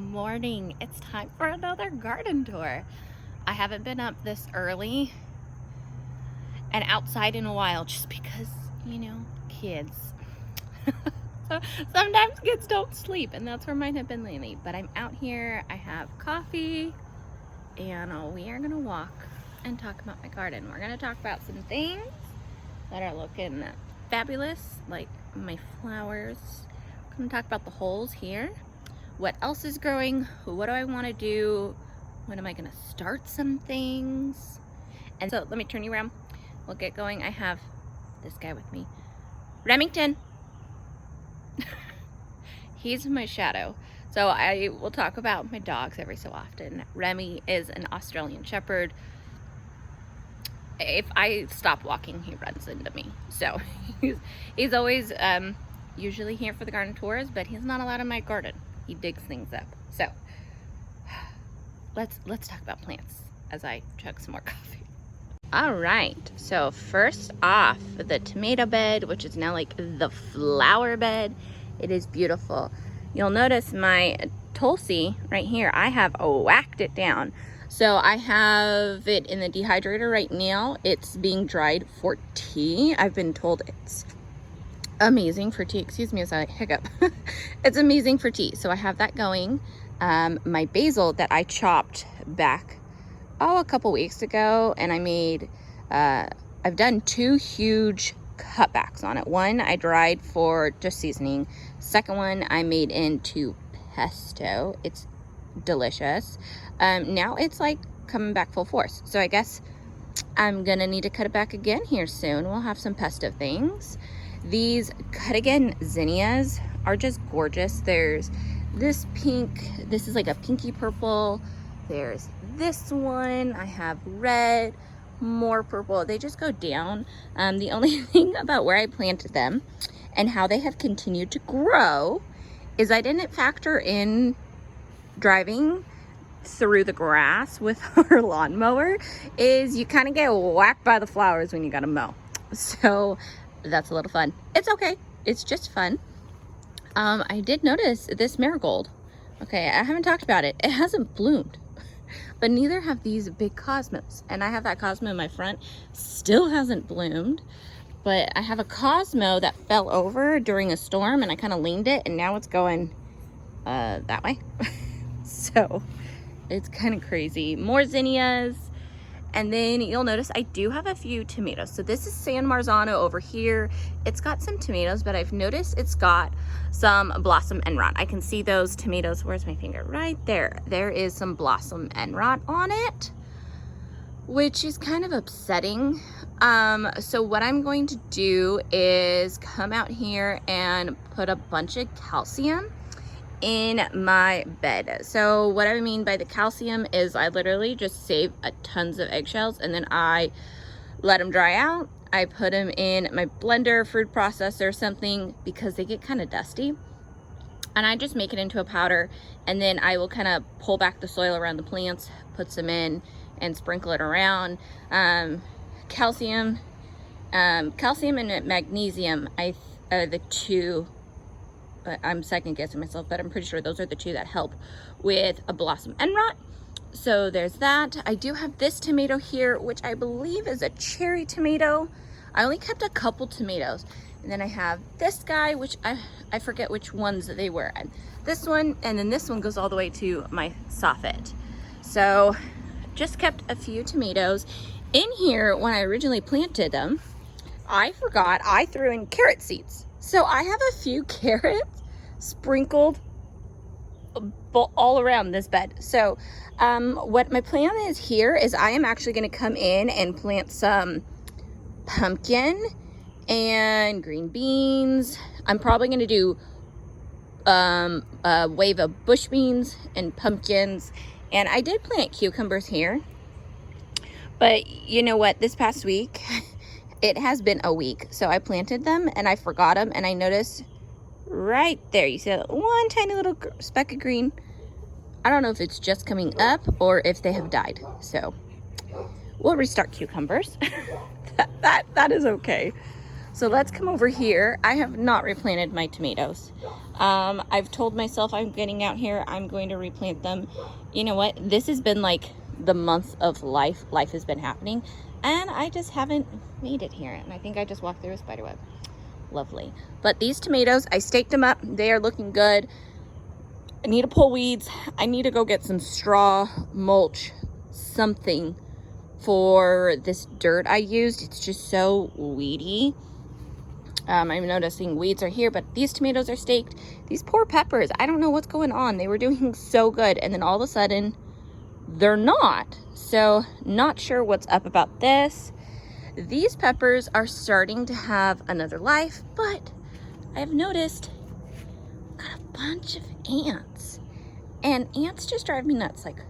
morning. It's time for another garden tour. I haven't been up this early and outside in a while just because, kids. So sometimes kids don't sleep, and that's where mine have been lately. But I'm out here, I have coffee, and we are gonna walk and talk about my garden. We're gonna talk about some things that are looking fabulous, like my flowers. I'm gonna talk about the holes here. What else is growing? What do I want to do? When am I gonna start some things? And so let me turn you around. We'll get going. I have this guy with me, Remington. He's my shadow. So I will talk about my dogs every so often. Remy is an Australian Shepherd. If I stop walking, he runs into me. So he's always usually here for the garden tours, but he's not allowed in my garden. He digs things up. So let's talk about plants as I chug some more coffee. All right, so first off, the tomato bed, which is now like the flower bed. It is beautiful. You'll notice my Tulsi right here, I have whacked it down. So I have it in the dehydrator right now. It's being dried for tea. I've been told it's amazing for tea. Excuse me as I hiccup. It's amazing for tea. So I have that going. My basil that I chopped back a couple weeks ago, and I made I've done 2 huge cutbacks on it. One I dried for just seasoning. Second one I made into pesto. It's delicious. Now it's like coming back full force. So I guess I'm gonna need to cut it back again here soon. We'll have some pesto things. These cut again zinnias are just gorgeous. There's this pink, this is like a pinky purple. There's this one, I have red, more purple. They just go down. The only thing about where I planted them and how they have continued to grow is I didn't factor in driving through the grass with our lawnmower. Is you kind of get whacked by the flowers when you gotta mow. So that's a little fun. It's okay, it's just fun. I did notice this marigold. Okay, I haven't talked about it. It hasn't bloomed, but neither have these big cosmos. And I have that cosmo in my front, still hasn't bloomed. But I have a cosmo that fell over during a storm, and I kind of leaned it, and now it's going that way. So it's kind of crazy. More zinnias. And then you'll notice I do have a few tomatoes. So this is San Marzano over here. It's got some tomatoes, but I've noticed it's got some blossom end rot. I can see those tomatoes. Where's my finger? Right there. There is some blossom end rot on it, which is kind of upsetting. So what I'm going to do is come out here and put a bunch of calcium in my bed. So what I mean by the calcium is I literally just save tons of eggshells, and then I let them dry out. I put them in my blender, food processor, something, because they get kind of dusty, and I just make it into a powder, and then I will kind of pull back the soil around the plants, put some in, and sprinkle it around. Calcium and magnesium are the two. I'm second guessing myself, but I'm pretty sure those are the 2 that help with a blossom end rot. So there's that. I do have this tomato here, which I believe is a cherry tomato. I only kept a couple tomatoes. And then I have this guy, which I forget which ones they were. And this one, and then this one goes all the way to my soffit. So just kept a few tomatoes. In here, when I originally planted them, I forgot I threw in carrot seeds. So I have a few carrots sprinkled all around this bed. So what my plan is here is I am actually going to come in and plant some pumpkin and green beans. I'm probably going to do a wave of bush beans and pumpkins. And I did plant cucumbers here. But you know what? This past week, it has been a week. So I planted them and I forgot them. And I noticed right there, you see that one tiny little speck of green. I don't know if it's just coming up or if they have died. So we'll restart cucumbers. that is okay. So let's come over here. I have not replanted my tomatoes. I've told myself I'm getting out here, I'm going to replant them. You know what? This has been like the month of life. Life has been happening, and I just haven't made it here. And I think I just walked through a spider web. Lovely. But these tomatoes, I staked them up. They are looking good. I need to pull weeds. I need to go get some straw, mulch, something for this dirt I used. It's just so weedy. I'm noticing weeds are here, but these tomatoes are staked. These poor peppers, I don't know what's going on. They were doing so good, and then all of a sudden, they're not. So, not sure what's up about this. These peppers are starting to have another life, but I've noticed got a bunch of ants. And ants just drive me nuts. Like,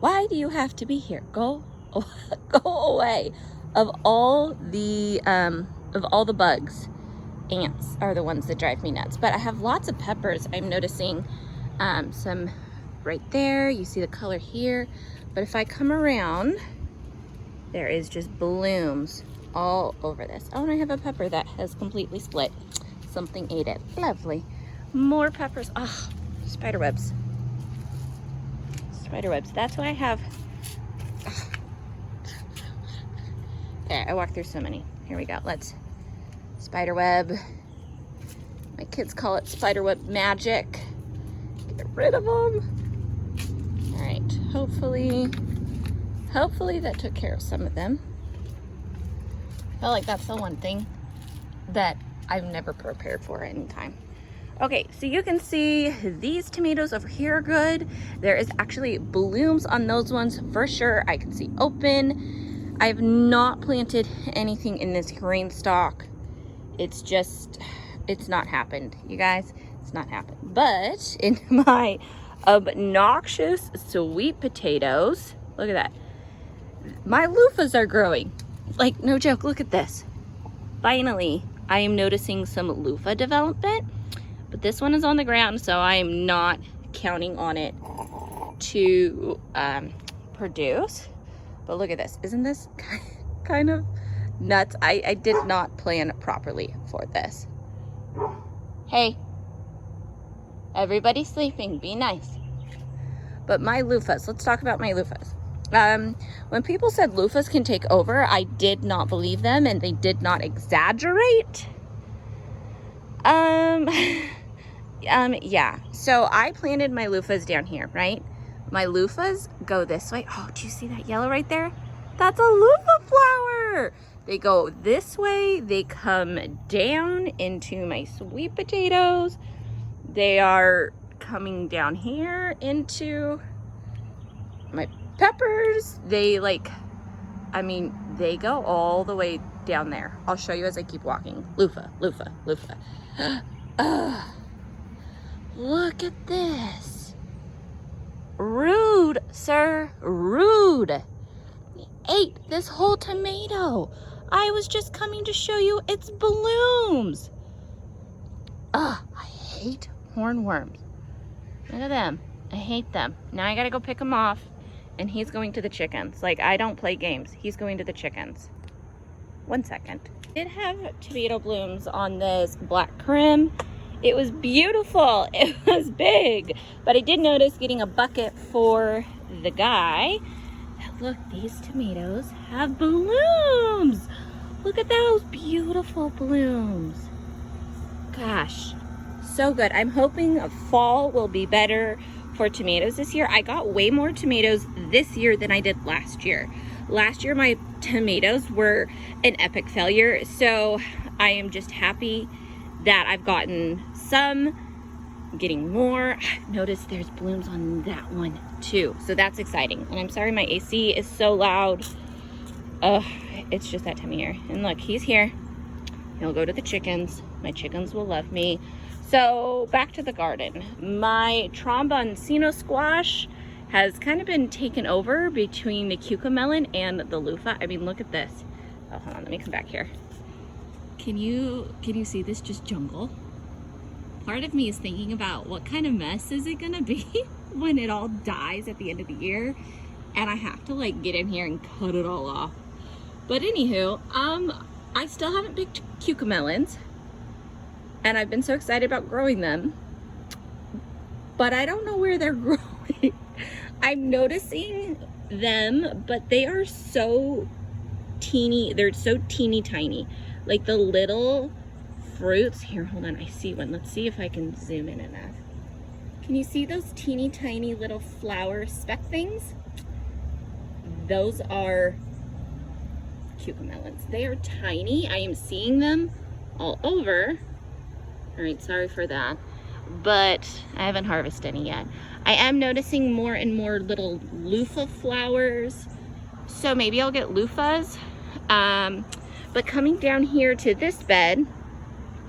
why do you have to be here? Go away. Of all the bugs, ants are the ones that drive me nuts. But I have lots of peppers. I'm noticing some right there. You see the color here. But if I come around, there is just blooms all over this. Oh, and I have a pepper that has completely split. Something ate it. Lovely. More peppers. Oh, spider webs. Spider webs. That's why I have... There, I walked through so many. Here we go. Let's spider web. My kids call it spider web magic. Get rid of them. All right. Hopefully that took care of some of them. I feel like that's the one thing that I've never prepared for at any time. Okay, so you can see these tomatoes over here are good. There is actually blooms on those ones for sure. I can see open. I have not planted anything in this green stalk. It's not happened, you guys. It's not happened. But in my obnoxious sweet potatoes, look at that. My loofahs are growing. Like, no joke, look at this. Finally, I am noticing some loofah development. But this one is on the ground, so I am not counting on it to produce. But look at this. Isn't this kind of nuts? I did not plan properly for this. Hey, everybody's sleeping. Be nice. But my loofahs. Let's talk about my loofahs. When people said loofahs can take over, I did not believe them, and they did not exaggerate. Yeah. So I planted my loofahs down here, right? My loofahs go this way. Oh, do you see that yellow right there? That's a loofah flower. They go this way. They come down into my sweet potatoes. They are coming down here into my peppers. They they go all the way down there. I'll show you as I keep walking. Loofah, loofah, loofah. Look at this. Rude, sir, rude. He ate this whole tomato. I was just coming to show you its blooms. I hate hornworms. Look at them. I hate them. Now I gotta go pick them off, and he's going to the chickens. Like, I don't play games. He's going to the chickens. 1 second. I did have tomato blooms on this black creme. It was beautiful. It was big. But I did notice getting a bucket for the guy. Look, these tomatoes have blooms. Look at those beautiful blooms. Gosh, so good. I'm hoping fall will be better for tomatoes this year. I got way more tomatoes this year than I did last year. Last year, my tomatoes were an epic failure. So I am just happy that I've gotten some, getting more. I've noticed there's blooms on that one too. So that's exciting. And I'm sorry my AC is so loud. It's just that time of year. And look, he's here. He'll go to the chickens. My chickens will love me. So back to the garden. My tromboncino squash has kind of been taken over between the cucamelon and the loofah. I mean, look at this. Oh, hold on, let me come back here. Can you see this just jungle? Part of me is thinking about what kind of mess is it gonna be when it all dies at the end of the year, and I have to like get in here and cut it all off. But anywho, I still haven't picked cucamelons, and I've been so excited about growing them, but I don't know where they're growing. I'm noticing them, but they are so teeny. They're so teeny tiny. Like the little fruits. Here, hold on. I see one. Let's see if I can zoom in enough. Can you see those teeny tiny little flower speck things? Those are cucamelons. They are tiny. I am seeing them all over. All right, sorry for that. But I haven't harvested any yet. I am noticing more and more little loofah flowers. So maybe I'll get loofahs. But coming down here to this bed,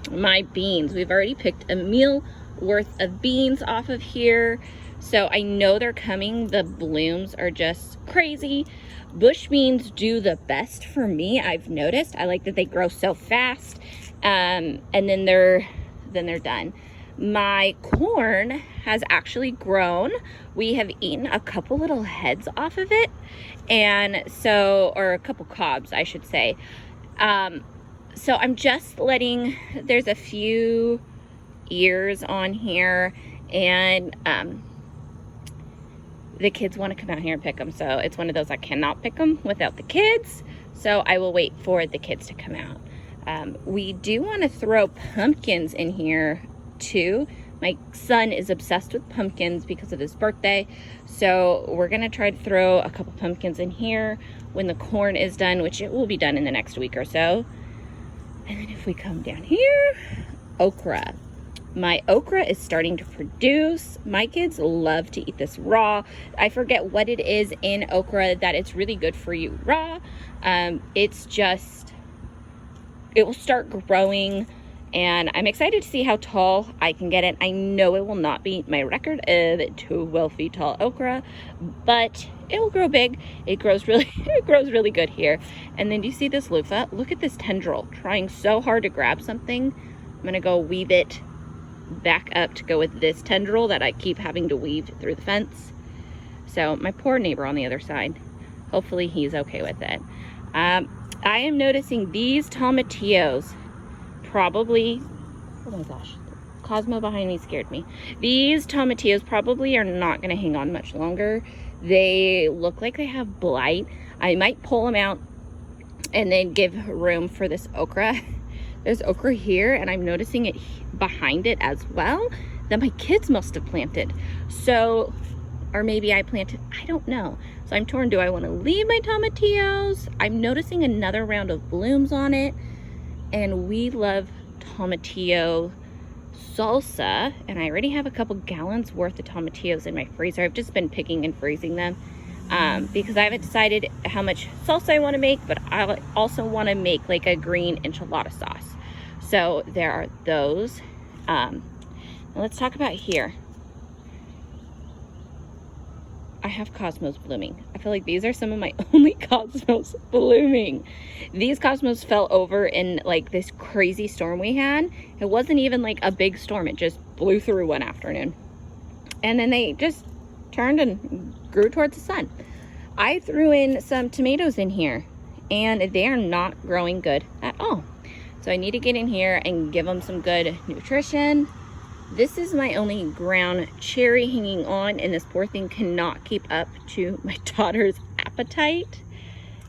my beans, we've already picked a meal worth of beans off of here, so I know they're coming. The blooms are just crazy. Bush beans do the best for me, I've noticed. I like that they grow so fast, and then they're done. My corn has actually grown. We have eaten a couple little heads off of it, and so, or a couple cobs I should say. So I'm just letting, there's a few ears on here, and the kids want to come out here and pick them, so it's one of those I cannot pick them without the kids, so I will wait for the kids to come out. We do want to throw pumpkins in here too. My son is obsessed with pumpkins because of his birthday, so we're gonna try to throw a couple pumpkins in here when the corn is done, which it will be done in the next week or so. And then if we come down here, okra. My okra is starting to produce. My kids love to eat this raw. I forget what it is in okra that it's really good for you raw. It's just, it will start growing, and I'm excited to see how tall I can get it. I know it will not beat my record of 12 feet tall okra, but it will grow big. It grows really, it grows really good here. And then do you see this loofah? Look at this tendril, trying so hard to grab something. I'm gonna go weave it back up to go with this tendril that I keep having to weave through the fence. So my poor neighbor on the other side, hopefully he's okay with it. I am noticing these tomatillos probably, oh my gosh, Cosmo behind me scared me. These tomatillos probably are not going to hang on much longer. They look like they have blight. I might pull them out and then give room for this okra. There's okra here, and I'm noticing it behind it as well that my kids must have planted. So, or maybe I planted, I don't know. So I'm torn. Do I want to leave my tomatillos? I'm noticing another round of blooms on it, and we love tomatillo salsa, and I already have a couple gallons worth of tomatillos in my freezer. I've just been picking and freezing them because I haven't decided how much salsa I want to make, but I also want to make like a green enchilada sauce. So there are those. Now let's talk about here. I have cosmos blooming. I feel like these are some of my only cosmos blooming. These cosmos fell over in like this crazy storm we had. It wasn't even like a big storm. It just blew through one afternoon. And then they just turned and grew towards the sun. I threw in some tomatoes in here, and they are not growing good at all. So I need to get in here and give them some good nutrition. This is my only ground cherry hanging on, and this poor thing cannot keep up to my daughter's appetite.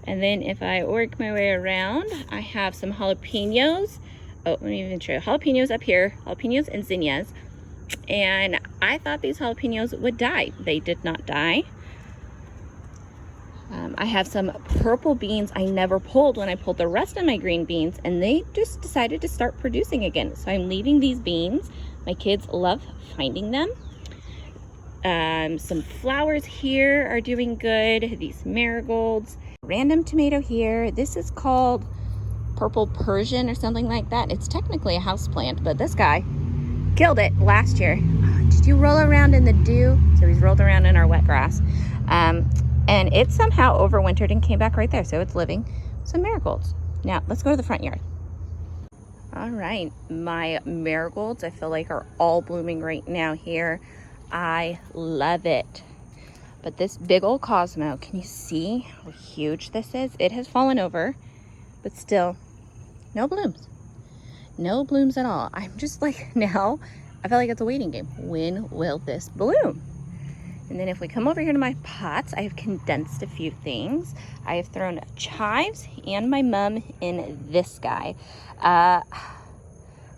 And then if I work my way around, I have some jalapenos. Oh, let me even show you. Jalapenos up here, jalapenos and zinnias. And I thought these jalapenos would die. They did not die. I have some purple beans I never pulled when I pulled the rest of my green beans, and they just decided to start producing again. So I'm leaving these beans. My kids love finding them. Some flowers here are doing good. These marigolds. Random tomato here. This is called purple Persian or something like that. It's technically a houseplant, but this guy killed it last year. Did you roll around in the dew? So he's rolled around in our wet grass. And it somehow overwintered and came back right there. So it's living. Some marigolds. Now let's go to the front yard. All right, my marigolds I feel like are all blooming right now here. I love it. But this big old Cosmo, can you see how huge this is? It has fallen over, but still no blooms. No blooms at all. I'm just like, now I feel like it's a waiting game. When will this bloom? And then if we come over here to my pots, I have condensed a few things. I have thrown chives and my mum in this guy. I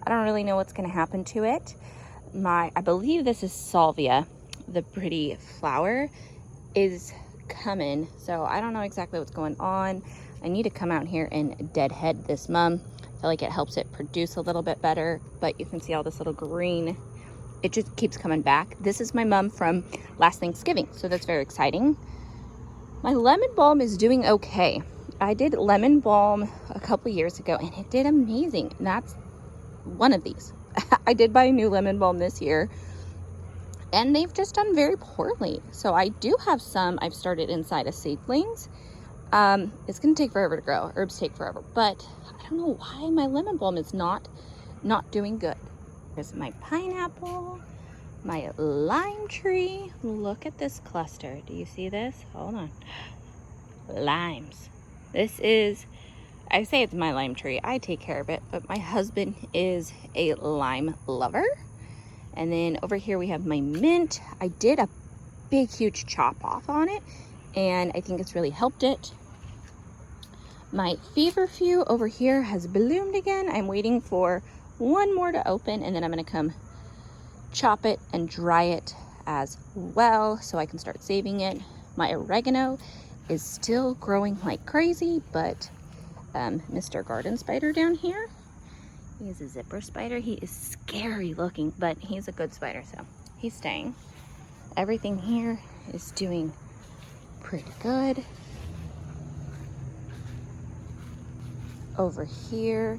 don't really know what's gonna happen to it. I believe this is salvia, the pretty flower is coming. So I don't know exactly what's going on. I need to come out here and deadhead this mum. I feel like it helps it produce a little bit better, but you can see all this little green. It just keeps coming back. This is my mum from last Thanksgiving, so that's very exciting. My lemon balm is doing okay. I did lemon balm a couple years ago and it did amazing. And that's one of these. I did buy a new lemon balm this year and they've just done very poorly. So I do have some I've started inside of seedlings. It's gonna take forever to grow. Herbs take forever, but I don't know why my lemon balm is not doing good. There's my pineapple, my lime tree. Look at this cluster. Do you see this? Hold on. Limes. This is, I say it's my lime tree. I take care of it, but my husband is a lime lover. And then over here we have my mint. I did a big, huge chop off on it, and I think it's really helped it. My feverfew over here has bloomed again. I'm waiting for one more to open, and then I'm gonna come chop it and dry it as well so I can start saving it. My oregano is still growing like crazy, but Mr. Garden Spider down here, he is a zipper spider. He is scary looking, but he's a good spider, so he's staying. Everything here is doing pretty good. Over here,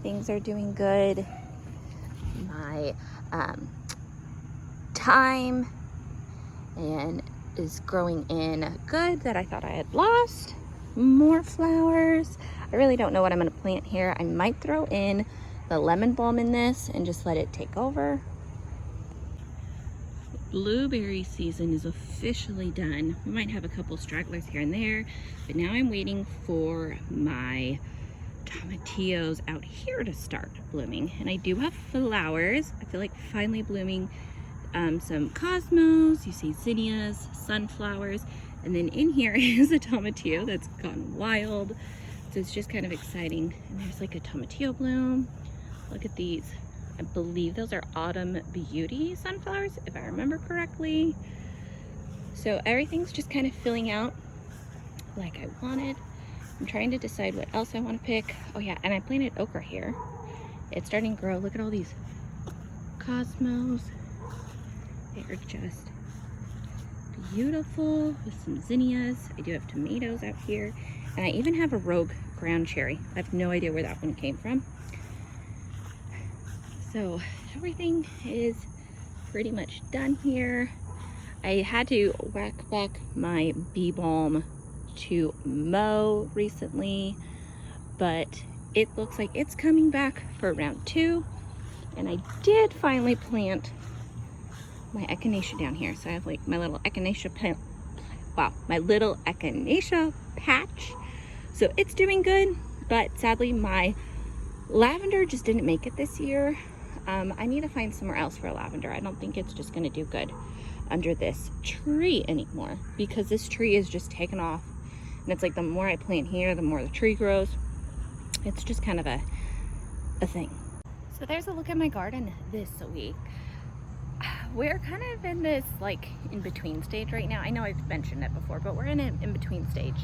things are doing good. My thyme and is growing in good that I thought I had lost. More flowers. I really don't know what I'm going to plant here. I might throw in the lemon balm in this and just let it take over. Blueberry season is officially done. We might have a couple stragglers here and there, but now I'm waiting for my tomatillos out here to start blooming, and I do have flowers. I feel like finally blooming. Some cosmos, you see zinnias, sunflowers, and then in here is a tomatillo that's gone wild, so it's just kind of exciting. And there's like a tomatillo bloom. Look at these. I believe those are autumn beauty sunflowers, if I remember correctly. So everything's just kind of filling out like I wanted. I'm trying to decide what else I want to pick. Oh yeah, and I planted okra here. It's starting to grow. Look at all these cosmos. They're just beautiful with some zinnias. I do have tomatoes out here. And I even have a rogue ground cherry. I have no idea where that one came from. So everything is pretty much done here. I had to whack back my bee balm to mow recently, but it looks like it's coming back for round 2. And I did finally plant my echinacea down here. So I have like my little echinacea plant. Wow, my little echinacea patch. So it's doing good, but sadly my lavender just didn't make it this year. I need to find somewhere else for lavender. I don't think it's just gonna do good under this tree anymore, because this tree is just taken off. And it's like the more I plant here, the more the tree grows. It's just kind of a thing. So there's a look at my garden this week. We're kind of in this like in-between stage right now. I know I've mentioned it before, but we're in an in-between stage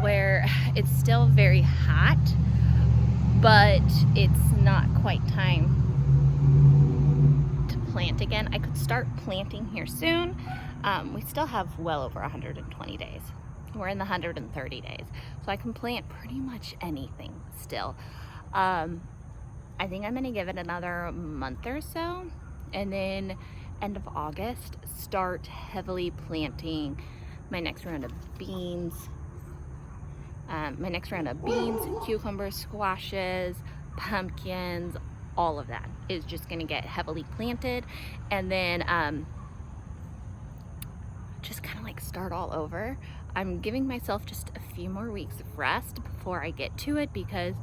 where it's still very hot, but it's not quite time to plant again. I could start planting here soon. We still have well over 120 days. We're in the 130 days. So I can plant pretty much anything still. I think I'm gonna give it another month or so, and then end of August, start heavily planting my next round of beans. Cucumbers, squashes, pumpkins, all of that is just gonna get heavily planted, and then just kind of like start all over. I'm giving myself just a few more weeks of rest before I get to it, because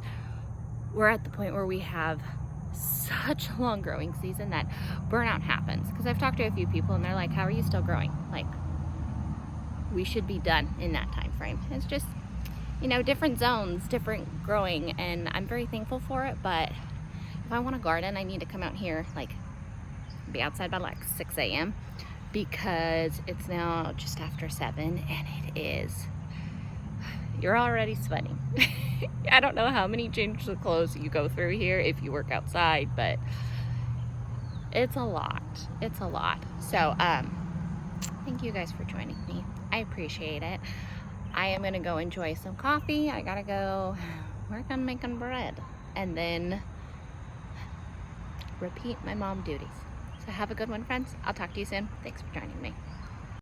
we're at the point where we have such a long growing season that burnout happens. Because I've talked to a few people and they're like, how are you still growing? Like, we should be done in that time frame. It's just, you know, different zones, different growing, and I'm very thankful for it. But if I want a garden, I need to come out here, like, be outside by like 6 a.m. because it's now just after 7 and it is, you're already sweating. I don't know how many changes of clothes you go through here if you work outside, but it's a lot. It's a lot. So thank you guys for joining me. I appreciate it. I am gonna go enjoy some coffee. I gotta go work on making bread and then repeat my mom duties. So have a good one, friends. I'll talk to you soon. Thanks for joining me.